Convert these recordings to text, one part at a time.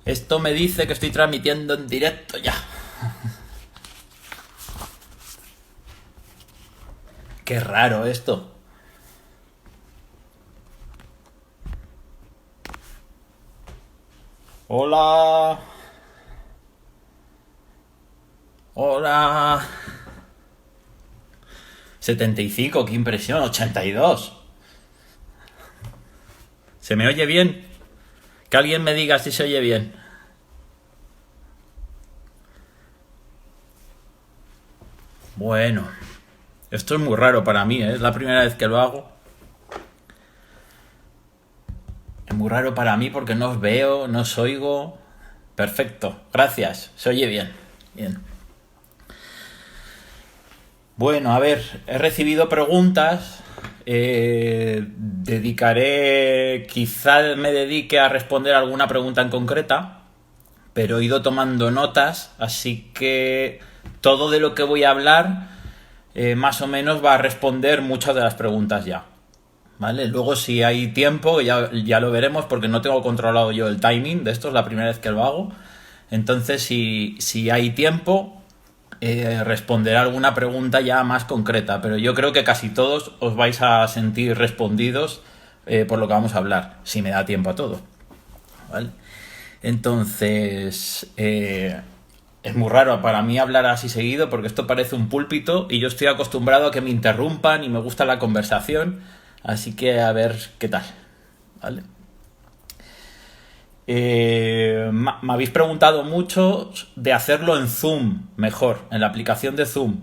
Esto me dice que estoy transmitiendo en directo ya. Qué raro esto. Hola. Hola. 75, qué impresión. 82. ¿Se me oye bien? Que alguien me diga si se oye bien. Bueno, esto es muy raro para mí, ¿eh? Es la primera vez que lo hago. Es muy raro para mí porque no os veo, no os oigo. Perfecto, gracias. Se oye bien. Bien. Bueno, a ver, he recibido preguntas. Quizá me dedique a responder alguna pregunta en concreta, pero he ido tomando notas, así que todo de lo que voy a hablar más o menos va a responder muchas de las preguntas ya. ¿Vale? Luego si hay tiempo, ya lo veremos porque no tengo controlado yo el timing de esto, es la primera vez que lo hago. Entonces si hay tiempo, responderé alguna pregunta ya más concreta, pero yo creo que casi todos os vais a sentir respondidos por lo que vamos a hablar, si me da tiempo a todo. ¿Vale? Entonces, es muy raro para mí hablar así seguido porque esto parece un púlpito y yo estoy acostumbrado a que me interrumpan y me gusta la conversación, así que a ver qué tal. ¿Vale? Me habéis preguntado mucho de hacerlo en Zoom, mejor, en la aplicación de Zoom.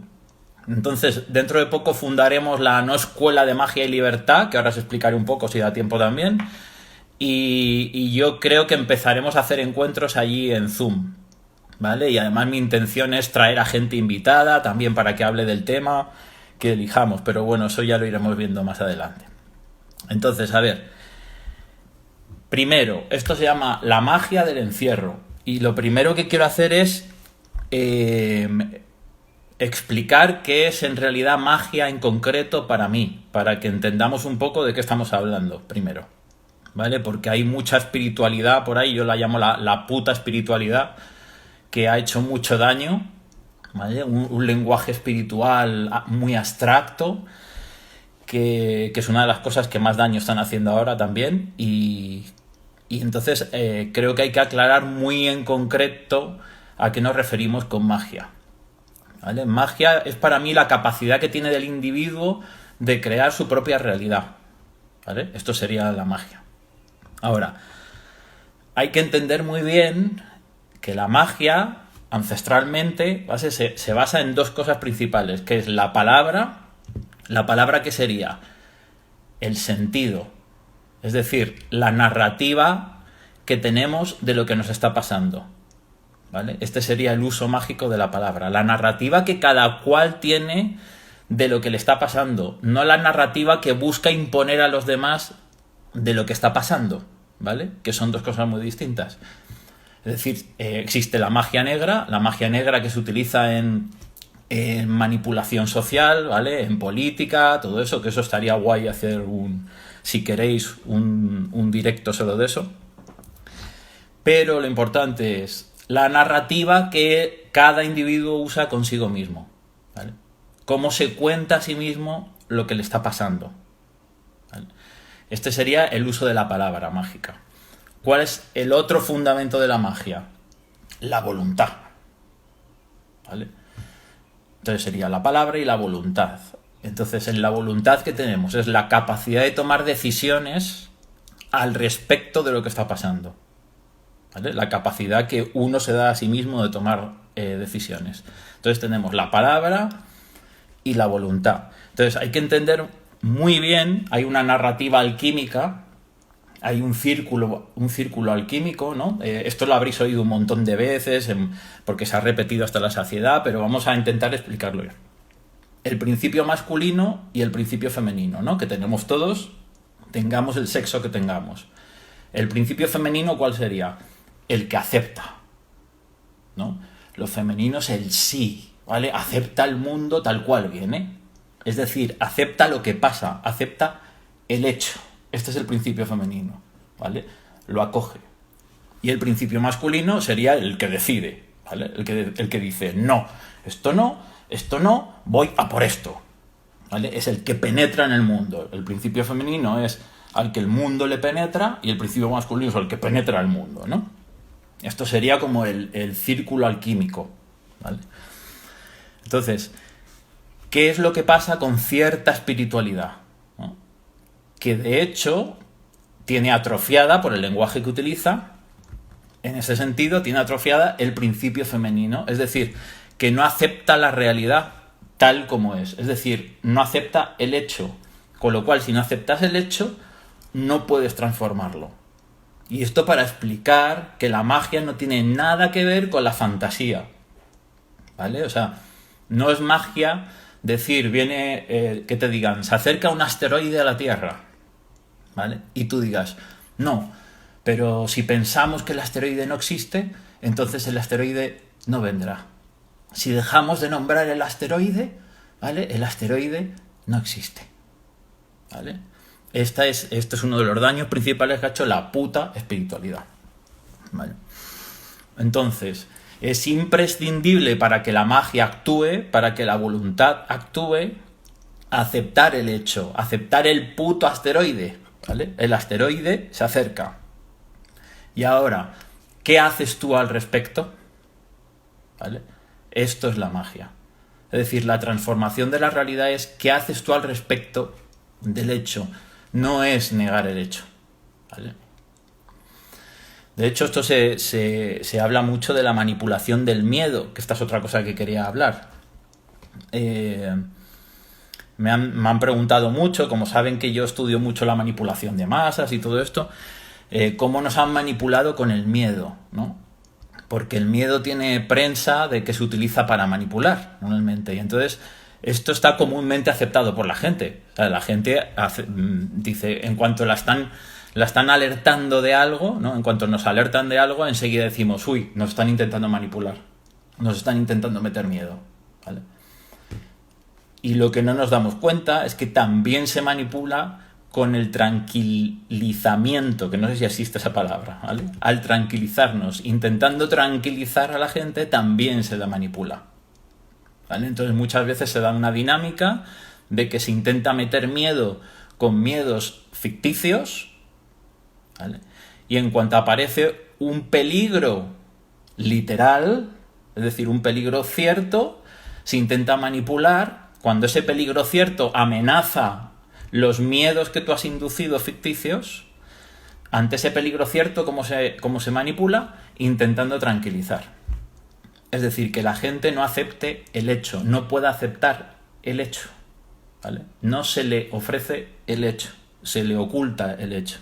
Entonces, dentro de poco fundaremos la No Escuela de Magia y Libertad, que ahora os explicaré un poco si da tiempo también. Y yo creo que empezaremos a hacer encuentros allí en Zoom, ¿vale? Y además mi intención es traer a gente invitada también para que hable del tema que elijamos, pero bueno, eso ya lo iremos viendo más adelante. Entonces, a ver, primero, esto se llama la magia del encierro y lo primero que quiero hacer es explicar qué es en realidad magia en concreto para mí, para que entendamos un poco de qué estamos hablando primero. ¿Vale? Porque hay mucha espiritualidad por ahí, yo la llamo la puta espiritualidad, que ha hecho mucho daño, ¿vale? Un lenguaje espiritual muy abstracto, que es una de las cosas que más daño están haciendo ahora también, y entonces creo que hay que aclarar muy en concreto a qué nos referimos con magia. ¿Vale? Magia es para mí la capacidad que tiene el individuo de crear su propia realidad. ¿Vale? Esto sería la magia. Ahora, hay que entender muy bien que la magia, ancestralmente, se basa en dos cosas principales, que es la palabra que sería el sentido, es decir, la narrativa que tenemos de lo que nos está pasando. ¿Vale? Este sería el uso mágico de la palabra, la narrativa que cada cual tiene de lo que le está pasando, no la narrativa que busca imponer a los demás de lo que está pasando, ¿vale? Que son dos cosas muy distintas. Es decir, existe la magia negra que se utiliza en manipulación social, ¿vale? En política, todo eso, que eso estaría guay hacer si queréis, un directo solo de eso. Pero lo importante es la narrativa que cada individuo usa consigo mismo, ¿vale? Cómo se cuenta a sí mismo lo que le está pasando, ¿vale? Este sería el uso de la palabra mágica. ¿Cuál es el otro fundamento de la magia? La voluntad, ¿vale? Entonces sería la palabra y la voluntad. Entonces en la voluntad que tenemos es la capacidad de tomar decisiones al respecto de lo que está pasando, ¿vale? La capacidad que uno se da a sí mismo de tomar decisiones. Entonces tenemos la palabra y la voluntad. Entonces hay que entender muy bien, hay una narrativa alquímica, hay un círculo alquímico, ¿no? Esto lo habréis oído un montón de veces porque se ha repetido hasta la saciedad, pero vamos a intentar explicarlo ya. El principio masculino y el principio femenino, ¿no? Que tenemos todos, tengamos el sexo que tengamos. El principio femenino, ¿cuál sería? El que acepta, ¿no? Lo femenino es el sí, ¿vale? Acepta el mundo tal cual viene. Es decir, acepta lo que pasa, acepta el hecho. Este es el principio femenino, ¿vale? Lo acoge. Y el principio masculino sería el que decide, ¿vale? El que dice, no, esto no, voy a por esto, ¿vale? Es el que penetra en el mundo. El principio femenino es al que el mundo le penetra y el principio masculino es al que penetra el mundo, ¿no? Esto sería como el círculo alquímico, ¿vale? Entonces, ¿qué es lo que pasa con cierta espiritualidad? ¿No? Que de hecho tiene atrofiada, por el lenguaje que utiliza, en ese sentido tiene atrofiada el principio femenino, es decir, que no acepta la realidad tal como es decir, no acepta el hecho, con lo cual si no aceptas el hecho, no puedes transformarlo. Y esto para explicar que la magia no tiene nada que ver con la fantasía, ¿vale? O sea, no es magia decir, viene, que te digan, se acerca un asteroide a la Tierra, ¿vale? Y tú digas, no, pero si pensamos que el asteroide no existe, entonces el asteroide no vendrá. Si dejamos de nombrar el asteroide, ¿vale? El asteroide no existe, ¿vale? Esto es uno de los daños principales que ha hecho la puta espiritualidad, ¿vale? Entonces, es imprescindible para que la magia actúe, para que la voluntad actúe, aceptar el hecho, aceptar el puto asteroide, ¿vale? El asteroide se acerca. Y ahora, ¿qué haces tú al respecto? ¿Vale? Esto es la magia. Es decir, la transformación de la realidad es ¿qué haces tú al respecto del hecho? No es negar el hecho, ¿vale? De hecho, esto se habla mucho de la manipulación del miedo, que esta es otra cosa que quería hablar. Me han preguntado mucho, como saben que yo estudio mucho la manipulación de masas y todo esto, cómo nos han manipulado con el miedo, ¿no? Porque el miedo tiene prensa de que se utiliza para manipular, normalmente. Y entonces, esto está comúnmente aceptado por la gente. O sea, la gente dice, en cuanto la están alertando de algo, ¿no? En cuanto nos alertan de algo, enseguida decimos, uy, nos están intentando manipular, nos están intentando meter miedo, ¿vale? Y lo que no nos damos cuenta es que también se manipula con el tranquilizamiento, que no sé si existe esa palabra, ¿vale? Al tranquilizarnos, intentando tranquilizar a la gente, también se la manipula, ¿vale? Entonces muchas veces se da una dinámica de que se intenta meter miedo con miedos ficticios, ¿vale? Y en cuanto aparece un peligro literal, es decir, un peligro cierto, se intenta manipular. Cuando ese peligro cierto amenaza los miedos que tú has inducido ficticios, ante ese peligro cierto, ¿cómo se manipula? Intentando tranquilizar. Es decir, que la gente no acepte el hecho, no pueda aceptar el hecho, ¿vale? No se le ofrece el hecho, se le oculta el hecho.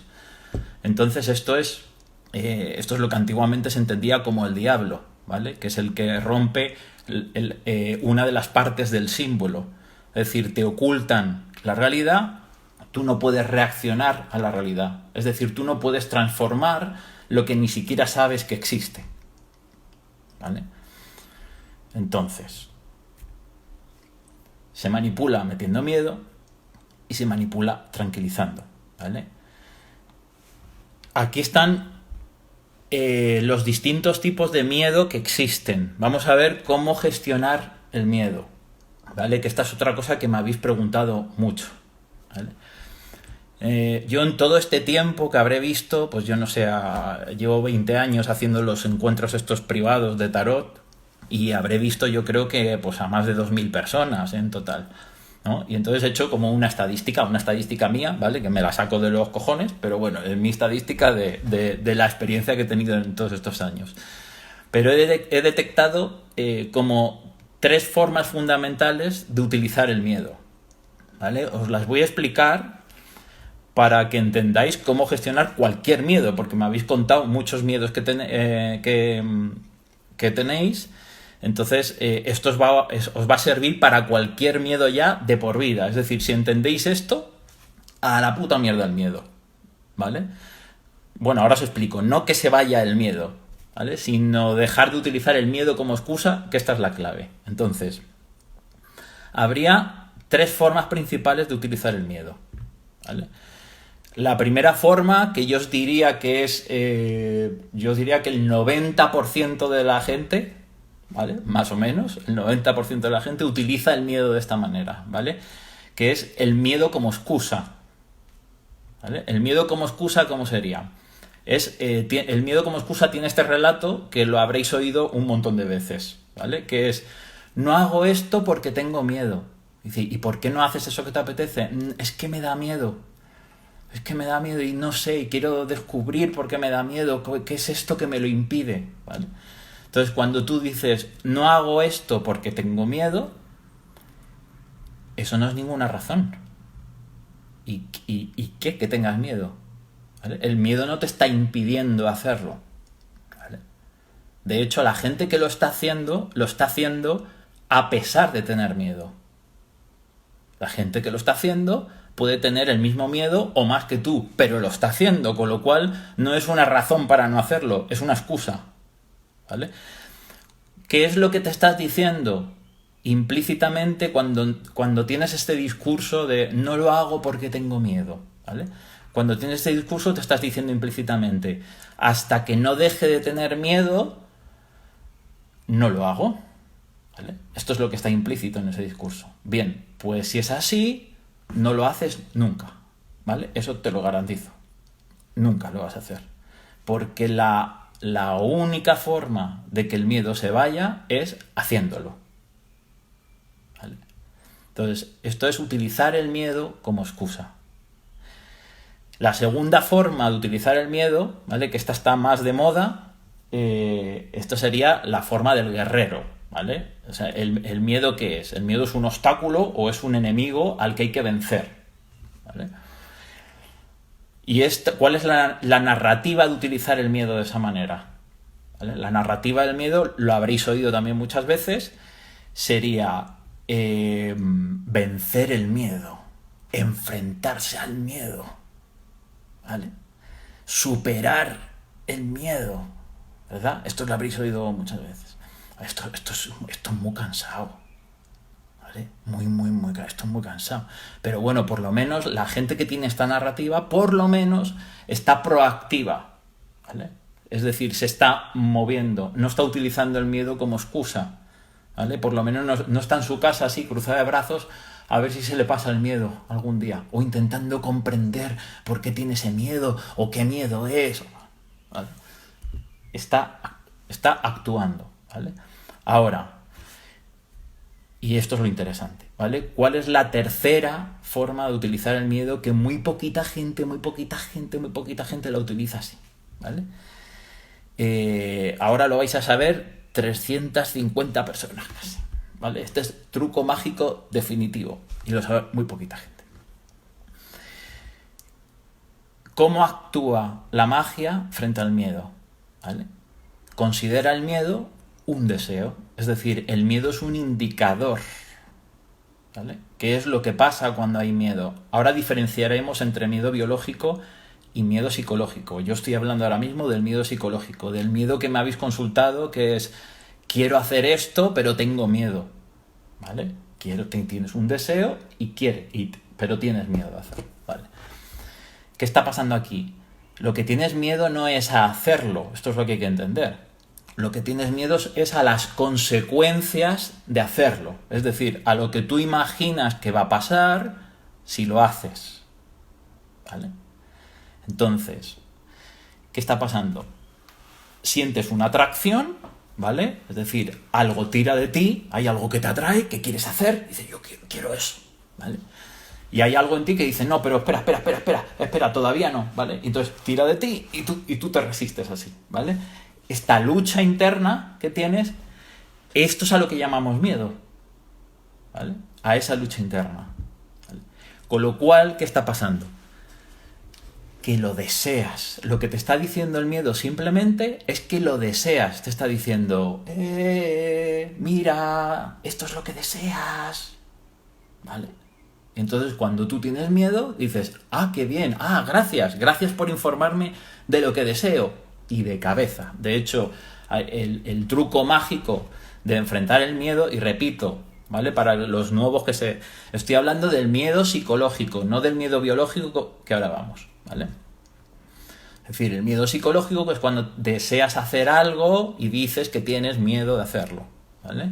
Entonces esto es lo que antiguamente se entendía como el diablo, ¿vale? Que es el que rompe una de las partes del símbolo. Es decir, te ocultan la realidad, tú no puedes reaccionar a la realidad. Es decir, tú no puedes transformar lo que ni siquiera sabes que existe, ¿vale? Entonces, se manipula metiendo miedo y se manipula tranquilizando, ¿vale? Aquí están los distintos tipos de miedo que existen. Vamos a ver cómo gestionar el miedo, ¿vale? Que esta es otra cosa que me habéis preguntado mucho, ¿vale? Yo en todo este tiempo que habré visto, pues yo no sé, llevo 20 años haciendo los encuentros estos privados de tarot y habré visto yo creo que pues a más de 2.000 personas en total, ¿no? Y entonces he hecho como una estadística mía, ¿vale? Que me la saco de los cojones, pero bueno, es mi estadística de la experiencia que he tenido en todos estos años. Pero he detectado como 3 formas fundamentales de utilizar el miedo, ¿vale? Os las voy a explicar para que entendáis cómo gestionar cualquier miedo, porque me habéis contado muchos miedos que tenéis. Entonces, esto os va a servir para cualquier miedo ya de por vida. Es decir, si entendéis esto, a la puta mierda el miedo, ¿vale? Bueno, ahora os explico. No que se vaya el miedo, ¿vale? Sino dejar de utilizar el miedo como excusa, que esta es la clave. Entonces, habría 3 formas principales de utilizar el miedo, ¿vale? La primera forma, que yo os diría que es, yo diría que el 90% de la gente, ¿vale? Más o menos, el 90% de la gente utiliza el miedo de esta manera, ¿vale? Que es el miedo como excusa, ¿vale? El miedo como excusa, ¿cómo sería? El miedo como excusa tiene este relato que lo habréis oído un montón de veces, ¿vale? Que es, no hago esto porque tengo miedo. Dice, ¿y por qué no haces eso que te apetece? Es que me da miedo. Es que me da miedo y no sé, y quiero descubrir por qué me da miedo, qué es esto que me lo impide, ¿vale? Entonces, cuando tú dices, no hago esto porque tengo miedo, eso no es ninguna razón. ¿Y qué? Que tengas miedo, ¿vale? El miedo no te está impidiendo hacerlo, ¿vale? De hecho, la gente que lo está haciendo a pesar de tener miedo. La gente que lo está haciendo puede tener el mismo miedo o más que tú, pero lo está haciendo, con lo cual no es una razón para no hacerlo, es una excusa, ¿vale? ¿Qué es lo que te estás diciendo implícitamente cuando tienes este discurso de no lo hago porque tengo miedo, ¿vale? Cuando tienes este discurso te estás diciendo implícitamente, hasta que no deje de tener miedo, no lo hago, ¿vale? Esto es lo que está implícito en ese discurso. Bien, pues si es así, no lo haces nunca, ¿vale? Eso te lo garantizo. Nunca lo vas a hacer. Porque la única forma de que el miedo se vaya es haciéndolo, ¿vale? Entonces, esto es utilizar el miedo como excusa. La segunda forma de utilizar el miedo, ¿vale? Que esta está más de moda, esto sería la forma del guerrero, ¿vale? O sea, el miedo, ¿qué es? El miedo es un obstáculo o es un enemigo al que hay que vencer, ¿vale? ¿Y cuál es la narrativa de utilizar el miedo de esa manera? ¿Vale? La narrativa del miedo, lo habréis oído también muchas veces, sería vencer el miedo, enfrentarse al miedo, ¿vale? Superar el miedo, ¿verdad? Esto lo habréis oído muchas veces. Esto es muy cansado, ¿vale? Esto es muy cansado. Pero bueno, por lo menos la gente que tiene esta narrativa, por lo menos está proactiva, ¿vale? Es decir, se está moviendo, no está utilizando el miedo como excusa, ¿vale? Por lo menos no está en su casa así, cruzada de brazos, a ver si se le pasa el miedo algún día, o intentando comprender por qué tiene ese miedo, o qué miedo es, ¿vale? Está actuando, ¿vale? Ahora, y esto es lo interesante, ¿vale? ¿Cuál es la tercera forma de utilizar el miedo que muy poquita gente la utiliza así, ¿vale? Ahora lo vais a saber 350 personas casi, ¿vale? Este es truco mágico definitivo y lo sabe muy poquita gente. ¿Cómo actúa la magia frente al miedo? ¿Vale? Considera el miedo un deseo, es decir, el miedo es un indicador, ¿vale? ¿Qué es lo que pasa cuando hay miedo? Ahora diferenciaremos entre miedo biológico y miedo psicológico. Yo estoy hablando ahora mismo del miedo psicológico, del miedo que me habéis consultado, que es quiero hacer esto, pero tengo miedo, ¿vale? Tienes un deseo pero tienes miedo de hacerlo, ¿vale? ¿Qué está pasando aquí? Lo que tienes miedo no es a hacerlo, esto es lo que hay que entender. Lo que tienes miedo es a las consecuencias de hacerlo, es decir, a lo que tú imaginas que va a pasar si lo haces, ¿vale? Entonces, ¿qué está pasando? Sientes una atracción, ¿vale? Es decir, algo tira de ti, hay algo que te atrae, que quieres hacer, dices, yo quiero eso, ¿vale? Y hay algo en ti que dice, no, pero espera, todavía no, ¿vale? Entonces tira de ti y tú te resistes así, ¿vale? Esta lucha interna que tienes, esto es a lo que llamamos miedo, ¿vale? A esa lucha interna, ¿vale? Con lo cual, ¿qué está pasando? Que lo deseas. Lo que te está diciendo el miedo simplemente es que lo deseas. Te está diciendo, mira, esto es lo que deseas, ¿vale? Entonces, cuando tú tienes miedo, dices, qué bien, gracias por informarme de lo que deseo. Y de cabeza. De hecho, el truco mágico de enfrentar el miedo, y repito, ¿vale? Para los nuevos estoy hablando del miedo psicológico, no del miedo biológico que ahora vamos, ¿vale? Es decir, el miedo psicológico es cuando deseas hacer algo y dices que tienes miedo de hacerlo, ¿vale?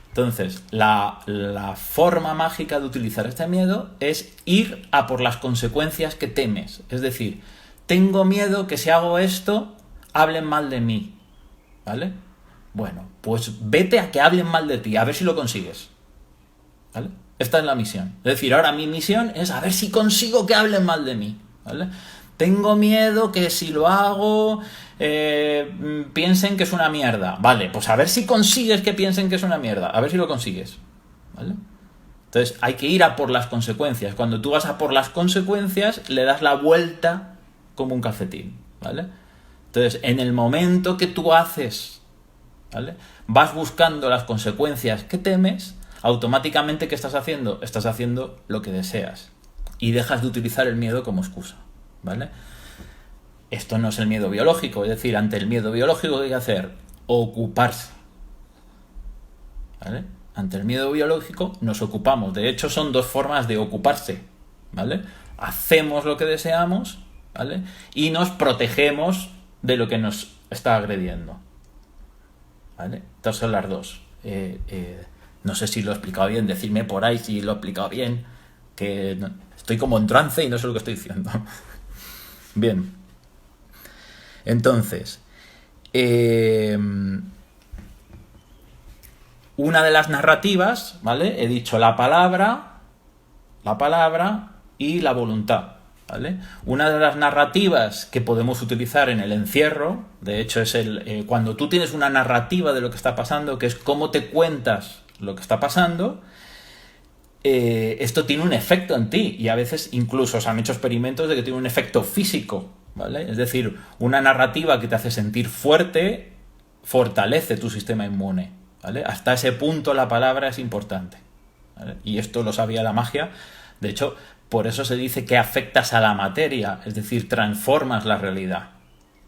Entonces, la forma mágica de utilizar este miedo es ir a por las consecuencias que temes. Es decir, tengo miedo que si hago esto, hablen mal de mí, ¿vale? Bueno, pues vete a que hablen mal de ti, a ver si lo consigues, ¿vale? Esta es la misión. Es decir, ahora mi misión es a ver si consigo que hablen mal de mí, ¿vale? Tengo miedo que si lo hago piensen que es una mierda. Vale, pues a ver si consigues que piensen que es una mierda. A ver si lo consigues, ¿vale? Entonces hay que ir a por las consecuencias. Cuando tú vas a por las consecuencias, le das la vuelta como un calcetín, ¿vale? Entonces, en el momento que tú haces, ¿vale?, vas buscando las consecuencias que temes, automáticamente, ¿qué estás haciendo? Estás haciendo lo que deseas y dejas de utilizar el miedo como excusa, ¿vale? Esto no es el miedo biológico, es decir, ante el miedo biológico, ¿qué hay que hacer? Ocuparse, ¿vale? Ante el miedo biológico nos ocupamos. De hecho, son dos formas de ocuparse, ¿vale? Hacemos lo que deseamos, ¿vale? Y nos protegemos de lo que nos está agrediendo, ¿vale? Estas son las dos. No sé si lo he explicado bien, decidme por ahí si lo he explicado bien, que no, estoy como en trance y no sé lo que estoy diciendo. Bien. Entonces, una de las narrativas, ¿vale? He dicho la palabra y la voluntad, ¿vale? Una de las narrativas que podemos utilizar en el encierro, de hecho, es cuando tú tienes una narrativa de lo que está pasando, que es cómo te cuentas lo que está pasando, esto tiene un efecto en ti, y a veces incluso se han hecho experimentos de que tiene un efecto físico, ¿vale? Es decir, una narrativa que te hace sentir fuerte fortalece tu sistema inmune, ¿vale? Hasta ese punto la palabra es importante, ¿vale? Y esto lo sabía la magia. De hecho, por eso se dice que afectas a la materia, es decir, transformas la realidad.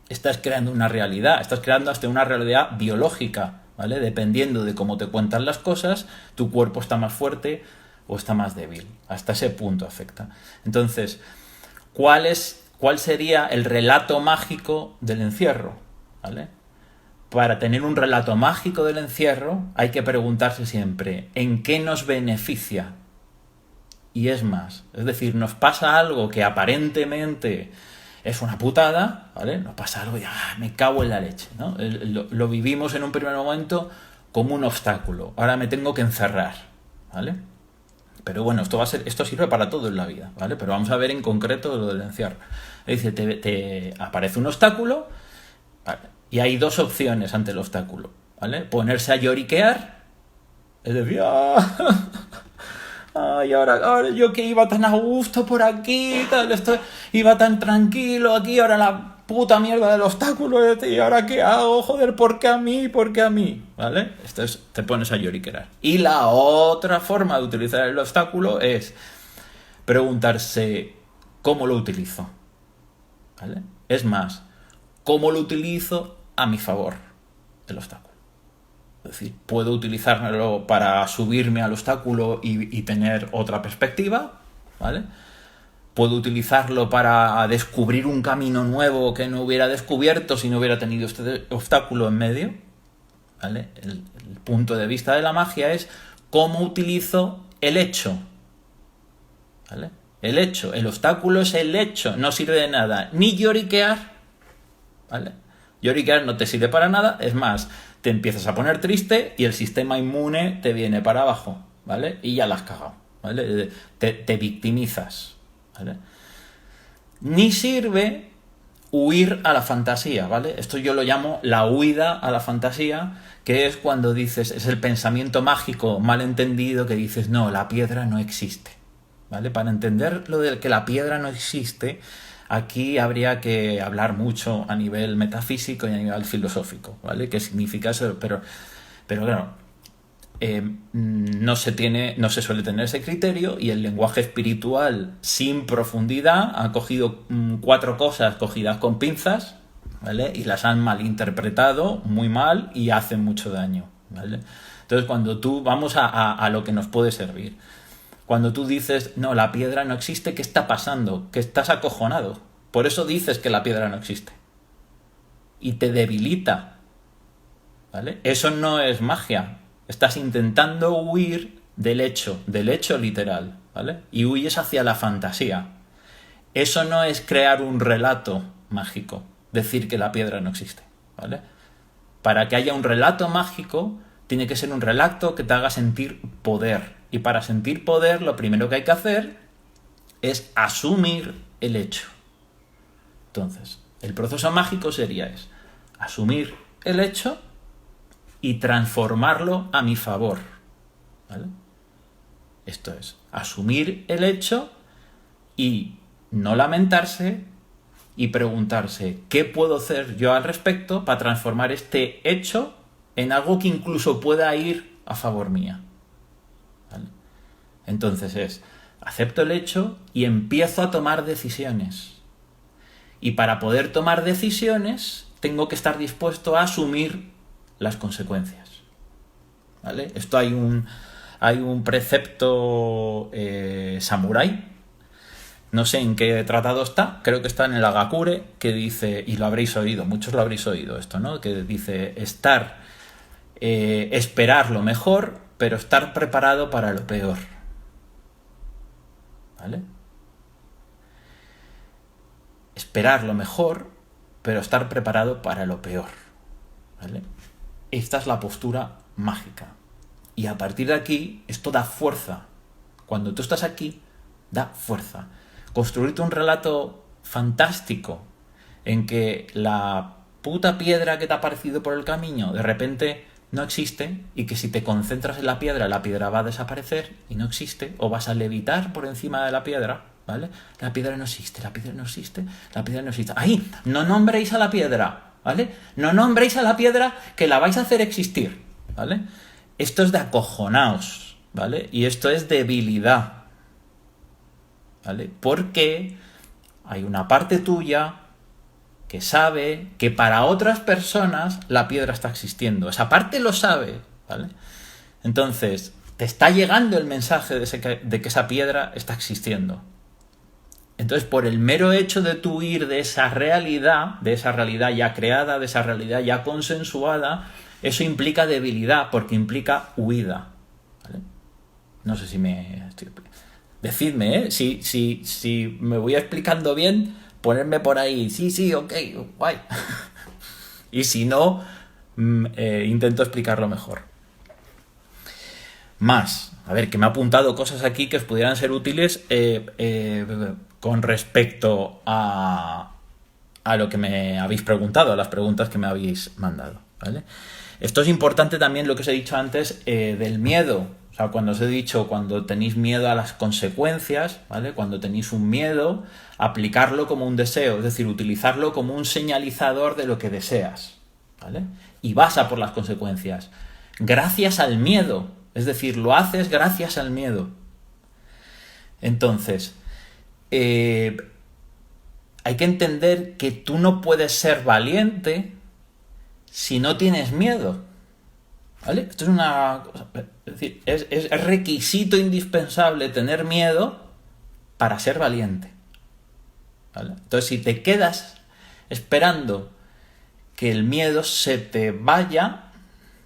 Estás creando una realidad, estás creando hasta una realidad biológica, ¿vale? Dependiendo de cómo te cuentan las cosas, tu cuerpo está más fuerte o está más débil. Hasta ese punto afecta. Entonces, ¿cuál sería el relato mágico del encierro? ¿Vale? Para tener un relato mágico del encierro hay que preguntarse siempre ¿en qué nos beneficia? Y es más, es decir, nos pasa algo que aparentemente es una putada, ¿vale? Nos pasa algo y me cago en la leche, ¿no? Lo vivimos en un primer momento como un obstáculo. Ahora me tengo que encerrar, ¿vale? Pero bueno, esto sirve para todo en la vida, ¿vale? Pero vamos a ver en concreto lo del encierro. Dice, te aparece un obstáculo, ¿vale? Y hay dos opciones ante el obstáculo, ¿vale? Ponerse a lloriquear, es decir, ay, ahora yo que iba tan a gusto por aquí, iba tan tranquilo aquí, ahora la puta mierda del obstáculo, y ahora qué hago, joder, ¿por qué a mí? ¿Vale? Esto es, te pones a lloriquear. Y la otra forma de utilizar el obstáculo es preguntarse ¿cómo lo utilizo? ¿Vale? Es más, ¿cómo lo utilizo a mi favor el obstáculo? Es decir, puedo utilizarlo para subirme al obstáculo y tener otra perspectiva, ¿vale? Puedo utilizarlo para descubrir un camino nuevo que no hubiera descubierto si no hubiera tenido este obstáculo en medio, ¿vale? El punto de vista de la magia es cómo utilizo el hecho, ¿vale? El hecho, el obstáculo es el hecho, no sirve de nada, ni lloriquear, ¿vale? Lloriquear no te sirve para nada, es más, te empiezas a poner triste y el sistema inmune te viene para abajo, ¿vale? Y ya la has cagado, ¿vale? Te victimizas, ¿vale? Ni sirve huir a la fantasía, ¿vale? Esto yo lo llamo la huida a la fantasía, que es cuando dices, es el pensamiento mágico mal entendido que dices, no, la piedra no existe, ¿vale? Para entender lo de que la piedra no existe, aquí habría que hablar mucho a nivel metafísico y a nivel filosófico, ¿vale? ¿Qué significa eso? Pero claro, no se suele tener ese criterio y el lenguaje espiritual sin profundidad ha cogido 4 cosas cogidas con pinzas, ¿vale? Y las han malinterpretado muy mal y hacen mucho daño, ¿vale? Entonces, cuando vamos a lo que nos puede servir. Cuando tú dices, no, la piedra no existe, ¿qué está pasando? Que estás acojonado, Por eso dices que la piedra no existe. Y te debilita. ¿Vale? Eso no es magia. Estás intentando huir del hecho literal, ¿vale? Y huyes hacia la fantasía. Eso no es crear un relato mágico, decir que la piedra no existe, ¿vale? Para que haya un relato mágico, tiene que ser un relato que te haga sentir poder. Y para sentir poder, lo primero que hay que hacer es asumir el hecho. Entonces, el proceso mágico sería asumir el hecho y transformarlo a mi favor, ¿vale? Esto es, asumir el hecho y no lamentarse y preguntarse ¿qué puedo hacer yo al respecto para transformar este hecho en algo que incluso pueda ir a favor mía? ¿Vale? Entonces acepto el hecho y empiezo a tomar decisiones. Y para poder tomar decisiones tengo que estar dispuesto a asumir las consecuencias, ¿vale? Esto hay un precepto samurái, no sé en qué tratado está, creo que está en el Hagakure, que dice, y lo habréis oído, muchos lo habréis oído esto, ¿no? Que dice esperar lo mejor, pero estar preparado para lo peor, ¿vale? Esperar lo mejor, pero estar preparado para lo peor, ¿vale? Esta es la postura mágica. Y a partir de aquí, esto da fuerza. Cuando tú estás aquí, da fuerza. Construirte un relato fantástico en que la puta piedra que te ha aparecido por el camino de repente no existe y que si te concentras en la piedra va a desaparecer y no existe, o vas a levitar por encima de la piedra, ¿vale? La piedra no existe, la piedra no existe, la piedra no existe. ¡Ahí! No nombréis a la piedra, ¿vale? No nombréis a la piedra, que la vais a hacer existir, ¿vale? Esto es de acojonaos, ¿vale? Y esto es debilidad, ¿vale? Porque hay una parte tuya que sabe que para otras personas la piedra está existiendo. Esa parte lo sabe, ¿vale? Entonces, te está llegando el mensaje de que esa piedra está existiendo. Entonces, por el mero hecho de tú huir de esa realidad ya creada, de esa realidad ya consensuada, eso implica debilidad, porque implica huida, ¿vale? No sé si me estoy... Decidme, ¿eh? Si me voy explicando bien, ponerme por ahí, sí, ok, guay. Y si no, intento explicarlo mejor. Más, a ver, que me ha apuntado cosas aquí que os pudieran ser útiles con respecto a lo que me habéis preguntado, a las preguntas que me habéis mandado, ¿vale? Esto es importante también, lo que os he dicho antes, del miedo. O sea, cuando os he dicho, cuando tenéis miedo a las consecuencias, ¿vale? Cuando tenéis un miedo, aplicarlo como un deseo, es decir, utilizarlo como un señalizador de lo que deseas, ¿vale? Y vas a por las consecuencias. Gracias al miedo, es decir, lo haces gracias al miedo. Entonces, hay que entender que tú no puedes ser valiente si no tienes miedo, ¿vale? Esto es una cosa, es decir, es requisito indispensable tener miedo para ser valiente, ¿vale? Entonces, si te quedas esperando que el miedo se te vaya,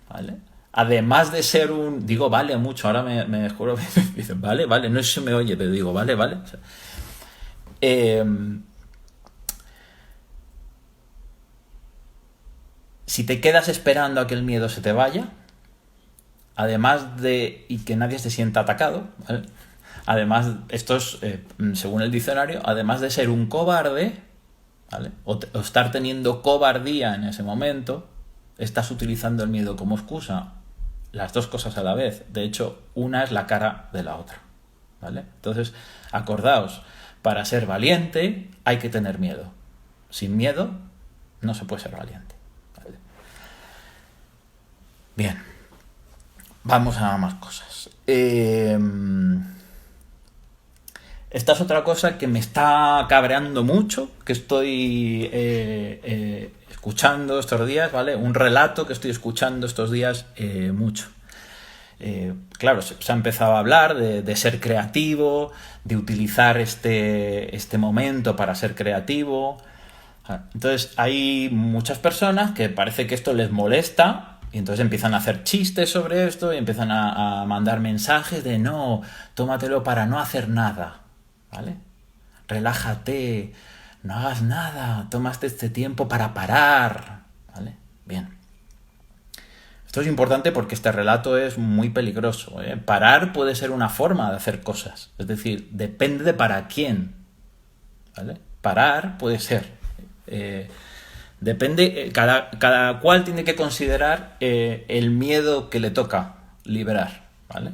¿vale? Además de ser digo, vale mucho, ahora me juro, dicen, vale, no se me oye, pero digo, vale. O sea, si te quedas esperando a que el miedo se te vaya, además y que nadie se sienta atacado, ¿vale? Además, esto es, según el diccionario, además de ser un cobarde, ¿vale? O estar teniendo cobardía en ese momento, estás utilizando el miedo como excusa. Las dos cosas a la vez. De hecho, una es la cara de la otra, ¿vale? Entonces, acordaos, para ser valiente hay que tener miedo. Sin miedo no se puede ser valiente, ¿vale? Bien, vamos a más cosas. Esta es otra cosa que me está cabreando mucho, que estoy escuchando estos días, ¿vale? Un relato que estoy escuchando estos días mucho. Claro, se ha empezado a hablar de ser creativo, de utilizar este momento para ser creativo. Entonces hay muchas personas que parece que esto les molesta y entonces empiezan a hacer chistes sobre esto y empiezan a mandar mensajes de no, tómatelo para no hacer nada, ¿vale? Relájate, no hagas nada, tómate este tiempo para parar, ¿vale? Bien. Esto es importante porque este relato es muy peligroso, ¿eh? Parar puede ser una forma de hacer cosas, es decir, depende de para quién, ¿vale? Parar puede ser. Depende, cada cual tiene que considerar el miedo que le toca liberar, ¿vale?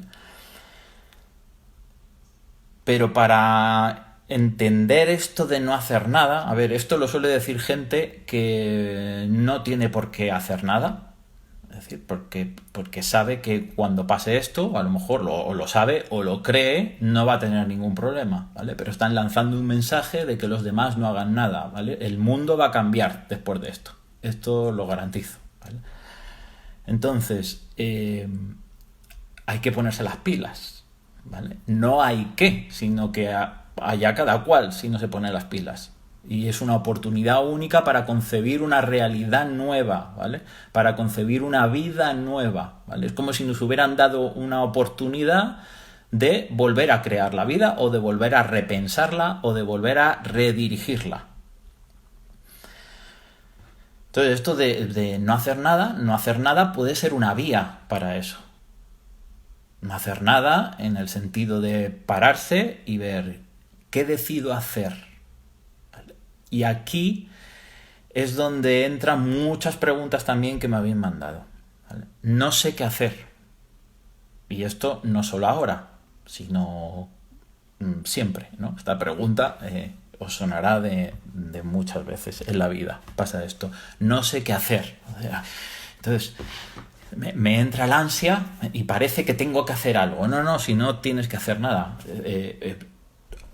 Pero para entender esto de no hacer nada, a ver, esto lo suele decir gente que no tiene por qué hacer nada, es decir, porque sabe que cuando pase esto, a lo mejor o lo sabe o lo cree, no va a tener ningún problema, ¿vale? Pero están lanzando un mensaje de que los demás no hagan nada, ¿vale? El mundo va a cambiar después de esto. Esto lo garantizo, ¿vale? Entonces, hay que ponerse las pilas, ¿vale? No hay que, sino que allá cada cual si no se pone las pilas. Y es una oportunidad única para concebir una realidad nueva, ¿vale? Para concebir una vida nueva, ¿vale? Es como si nos hubieran dado una oportunidad de volver a crear la vida o de volver a repensarla o de volver a redirigirla. Entonces esto de no hacer nada puede ser una vía para eso. No hacer nada en el sentido de pararse y ver qué decido hacer. Y aquí es donde entran muchas preguntas también que me habéis mandado, ¿vale? No sé qué hacer. Y esto no solo ahora, sino siempre, ¿no? Esta pregunta os sonará de muchas veces en la vida. Pasa esto. No sé qué hacer. Entonces, me entra la ansia y parece que tengo que hacer algo. No, si no tienes que hacer nada.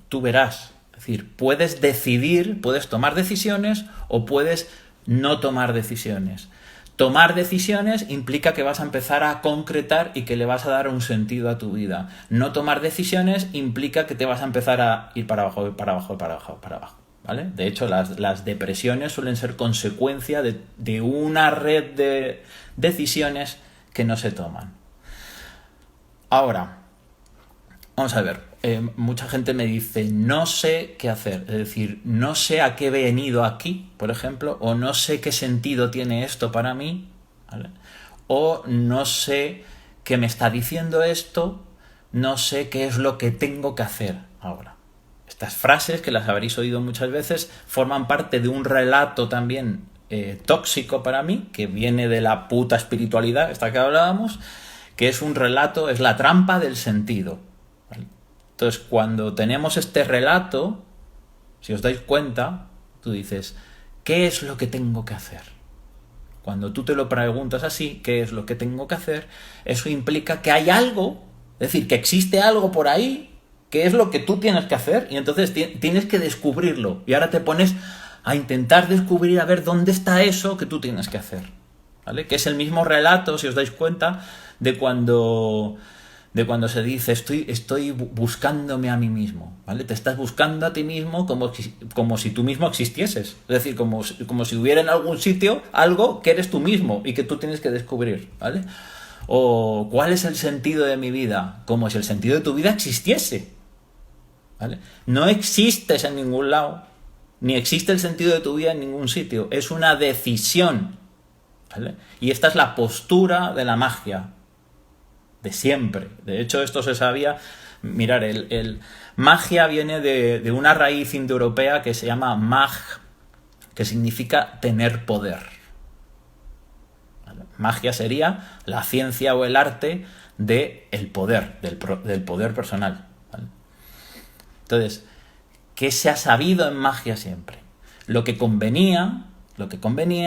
Tú verás. Es decir, puedes decidir, puedes tomar decisiones o puedes no tomar decisiones. Tomar decisiones implica que vas a empezar a concretar y que le vas a dar un sentido a tu vida. No tomar decisiones implica que te vas a empezar a ir para abajo, para abajo, para abajo, para abajo, ¿vale? De hecho, las depresiones suelen ser consecuencia de una red de decisiones que no se toman. Ahora, vamos a ver. Mucha gente me dice, no sé qué hacer, es decir, no sé a qué he venido aquí, por ejemplo, o no sé qué sentido tiene esto para mí, ¿vale? O no sé qué me está diciendo esto, no sé qué es lo que tengo que hacer ahora. Estas frases, que las habréis oído muchas veces, forman parte de un relato también tóxico para mí, que viene de la puta espiritualidad, esta que hablábamos, que es un relato, es la trampa del sentido, ¿vale? Entonces, cuando tenemos este relato, si os dais cuenta, tú dices, ¿qué es lo que tengo que hacer? Cuando tú te lo preguntas así, ¿qué es lo que tengo que hacer? Eso implica que hay algo, es decir, que existe algo por ahí, que es lo que tú tienes que hacer, y entonces tienes que descubrirlo. Y ahora te pones a intentar descubrir, a ver dónde está eso que tú tienes que hacer, ¿vale? Que es el mismo relato, si os dais cuenta, de cuando se dice estoy buscándome a mí mismo, ¿vale? Te estás buscando a ti mismo como si tú mismo existieses. Es decir, como si hubiera en algún sitio algo que eres tú mismo y que tú tienes que descubrir, ¿vale? O ¿cuál es el sentido de mi vida? Como si el sentido de tu vida existiese, ¿vale? No existes en ningún lado, ni existe el sentido de tu vida en ningún sitio. Es una decisión, ¿vale? Y esta es la postura de la magia de siempre. De hecho, esto se sabía. Mirar, el magia viene de una raíz indoeuropea que se llama mag, que significa tener poder. ¿Vale? Magia sería la ciencia o el arte del poder, del poder personal, ¿vale? Entonces, ¿qué se ha sabido en magia siempre? Lo que convenía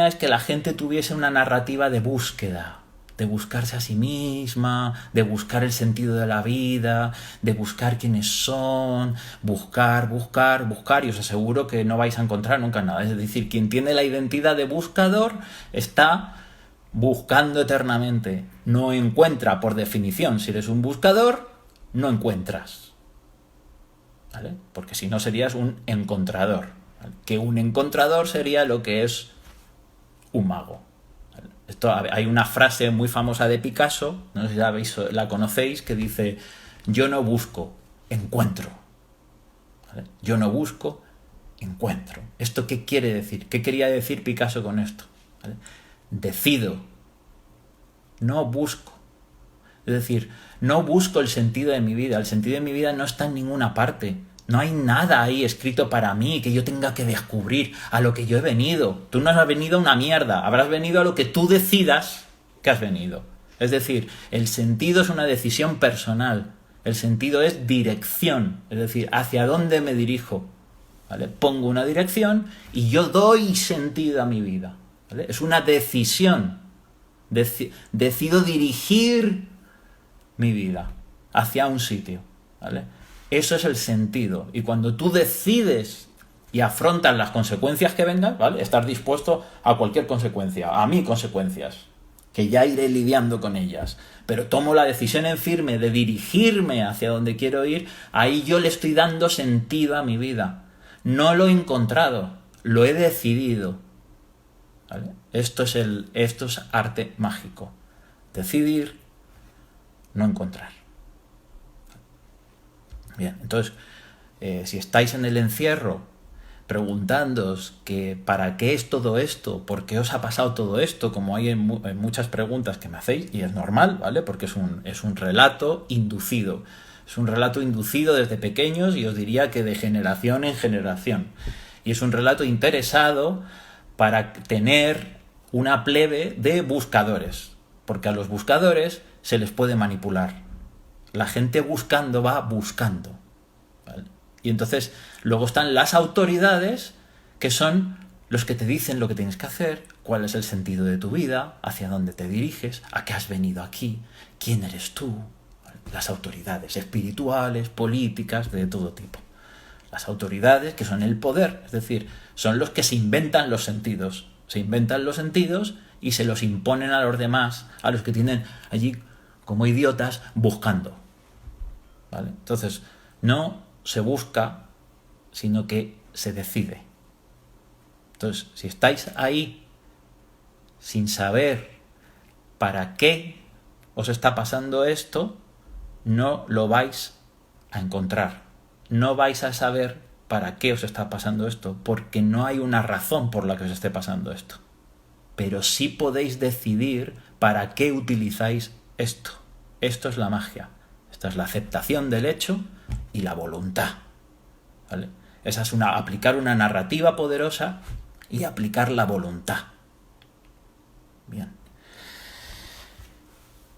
es que la gente tuviese una narrativa de búsqueda, de buscarse a sí misma, de buscar el sentido de la vida, de buscar quiénes son, buscar, y os aseguro que no vais a encontrar nunca nada. Es decir, quien tiene la identidad de buscador está buscando eternamente no encuentra, por definición, si eres un buscador, no encuentras. ¿Vale? Porque si no serías un encontrador. ¿Vale? Que un encontrador sería lo que es un mago. ¿Vale? Hay una frase muy famosa de Picasso, no sé si la conocéis, que dice: yo no busco, encuentro. ¿Vale? Yo no busco, encuentro. ¿Esto qué quiere decir? ¿Qué quería decir Picasso con esto? ¿Vale? Decido, no busco. Es decir, no busco el sentido de mi vida. El sentido de mi vida no está en ninguna parte. No hay nada ahí escrito para mí que yo tenga que descubrir a lo que yo he venido. Tú no has venido a una mierda, habrás venido a lo que tú decidas que has venido. Es decir, el sentido es una decisión personal. El sentido es dirección, es decir, hacia dónde me dirijo. ¿Vale? Pongo una dirección y yo doy sentido a mi vida. ¿Vale? Es una decisión. Decido dirigir mi vida hacia un sitio. ¿Vale? Eso es el sentido. Y cuando tú decides y afrontas las consecuencias que vengan, ¿vale? Estás dispuesto a cualquier consecuencia, a mí consecuencias, que ya iré lidiando con ellas. Pero tomo la decisión en firme de dirigirme hacia donde quiero ir, ahí yo le estoy dando sentido a mi vida. No lo he encontrado, lo he decidido. ¿Vale? Esto es arte mágico. Decidir, no encontrar. Bien, entonces, si estáis en el encierro preguntándoos que para qué es todo esto, por qué os ha pasado todo esto, como hay en muchas preguntas que me hacéis, y es normal, ¿vale? Porque es un relato inducido. Es un relato inducido desde pequeños y os diría que de generación en generación. Y es un relato interesado para tener una plebe de buscadores, porque a los buscadores se les puede manipular. La gente buscando va buscando. ¿Vale? Y entonces luego están las autoridades, que son los que te dicen lo que tienes que hacer, cuál es el sentido de tu vida, hacia dónde te diriges, a qué has venido aquí, quién eres tú. ¿Vale? Las autoridades espirituales, políticas, de todo tipo. Las autoridades que son el poder, es decir, son los que se inventan los sentidos. Se inventan los sentidos y se los imponen a los demás, a los que tienen allí como idiotas buscando. ¿Vale? Entonces, no se busca, sino que se decide. Entonces, si estáis ahí sin saber para qué os está pasando esto, no lo vais a encontrar. No vais a saber para qué os está pasando esto, porque no hay una razón por la que os esté pasando esto. Pero sí podéis decidir para qué utilizáis esto. Esto es la magia. Esta es la aceptación del hecho y la voluntad. ¿Vale? Esa es aplicar una narrativa poderosa y aplicar la voluntad. Bien.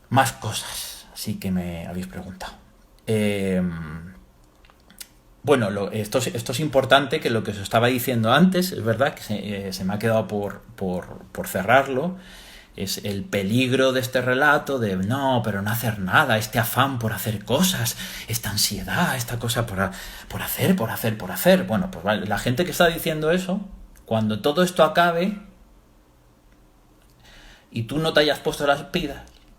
Más cosas, sí que me habéis preguntado. Bueno, esto es importante, que lo que os estaba diciendo antes, es verdad que se me ha quedado por cerrarlo, es el peligro de este relato de no, pero no hacer nada, este afán por hacer cosas, esta ansiedad, esta cosa por hacer. Bueno, pues vale, la gente que está diciendo eso, cuando todo esto acabe y tú no te hayas puesto las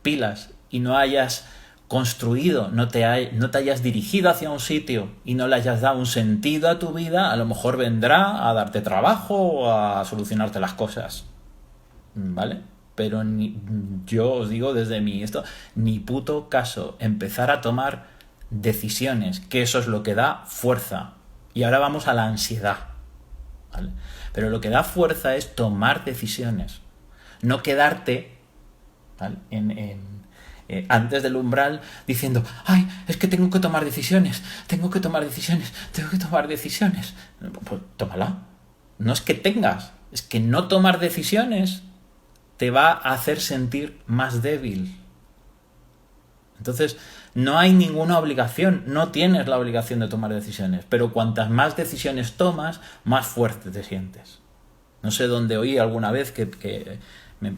pilas y no hayas construido, no te hayas dirigido hacia un sitio y no le hayas dado un sentido a tu vida, a lo mejor vendrá a darte trabajo o a solucionarte las cosas. ¿Vale? Pero yo os digo desde ni puto caso empezar a tomar decisiones, que eso es lo que da fuerza. Y ahora vamos a la ansiedad. ¿Vale? Pero lo que da fuerza es tomar decisiones, no quedarte, ¿vale? Antes del umbral diciendo, ay, es que tengo que tomar decisiones. Pues tómala. No es que tengas, es que no tomar decisiones te va a hacer sentir más débil. Entonces, no hay ninguna obligación, no tienes la obligación de tomar decisiones, pero cuantas más decisiones tomas, más fuerte te sientes. No sé dónde oí alguna vez que me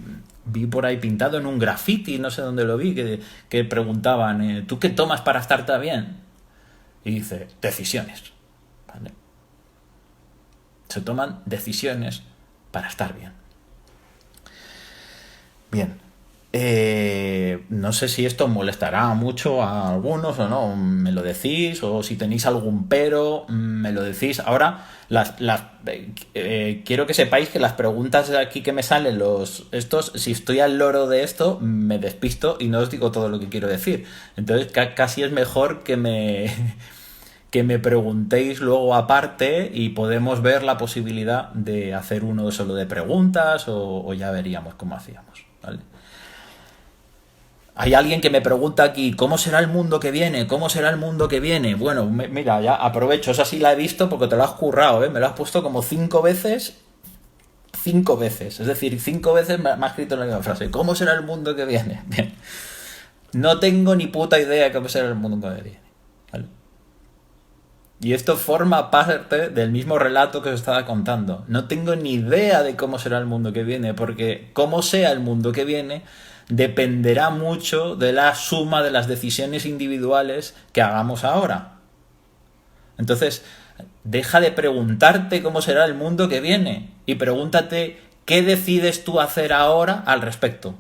vi por ahí pintado en un graffiti, no sé dónde lo vi, que preguntaban, ¿tú qué tomas para estar bien? Y dice, decisiones. ¿Vale? Se toman decisiones para estar bien. Bien. No sé si esto molestará mucho a algunos o no, me lo decís, o si tenéis algún pero, me lo decís. Ahora, quiero que sepáis que las preguntas de aquí que me salen, si estoy al loro de esto, me despisto y no os digo todo lo que quiero decir. Entonces, casi es mejor que me preguntéis luego aparte y podemos ver la posibilidad de hacer uno solo de preguntas o ya veríamos cómo hacíamos, ¿vale? Hay alguien que me pregunta aquí, ¿cómo será el mundo que viene? ¿Cómo será el mundo que viene? Bueno, mira, ya aprovecho, esa sí la he visto porque te lo has currado, ¿eh? Me lo has puesto como 5 veces, 5 veces. Es decir, 5 veces me ha escrito la misma frase. ¿Cómo será el mundo que viene? Bien. No tengo ni puta idea de cómo será el mundo que viene, ¿vale? Y esto forma parte del mismo relato que os estaba contando. No tengo ni idea de cómo será el mundo que viene, porque cómo sea el mundo que viene dependerá mucho de la suma de las decisiones individuales que hagamos ahora. Entonces, deja de preguntarte cómo será el mundo que viene y pregúntate qué decides tú hacer ahora al respecto.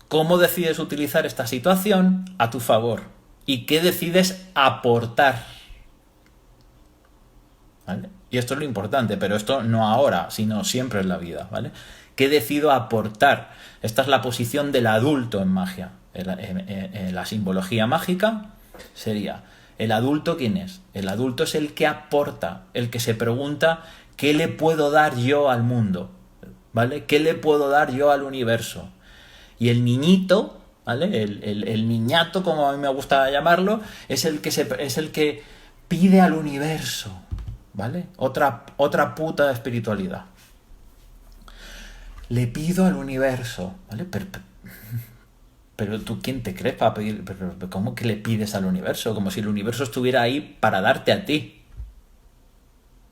¿Cómo decides utilizar esta situación a tu favor? ¿Y qué decides aportar? ¿Vale? Y esto es lo importante, pero esto no ahora, sino siempre en la vida, ¿vale? ¿Qué decido aportar? Esta es la posición del adulto en magia. En la simbología mágica sería, ¿el adulto quién es? El adulto es el que aporta, el que se pregunta ¿qué le puedo dar yo al mundo? ¿Vale? ¿Qué le puedo dar yo al universo? Y el niñito, ¿vale? El niñato, como a mí me gusta llamarlo, es el que pide al universo, ¿vale? Otra puta espiritualidad. Le pido al universo, ¿vale? Pero tú, ¿quién te crees para pedir? Pero, ¿cómo que le pides al universo? Como si el universo estuviera ahí para darte a ti.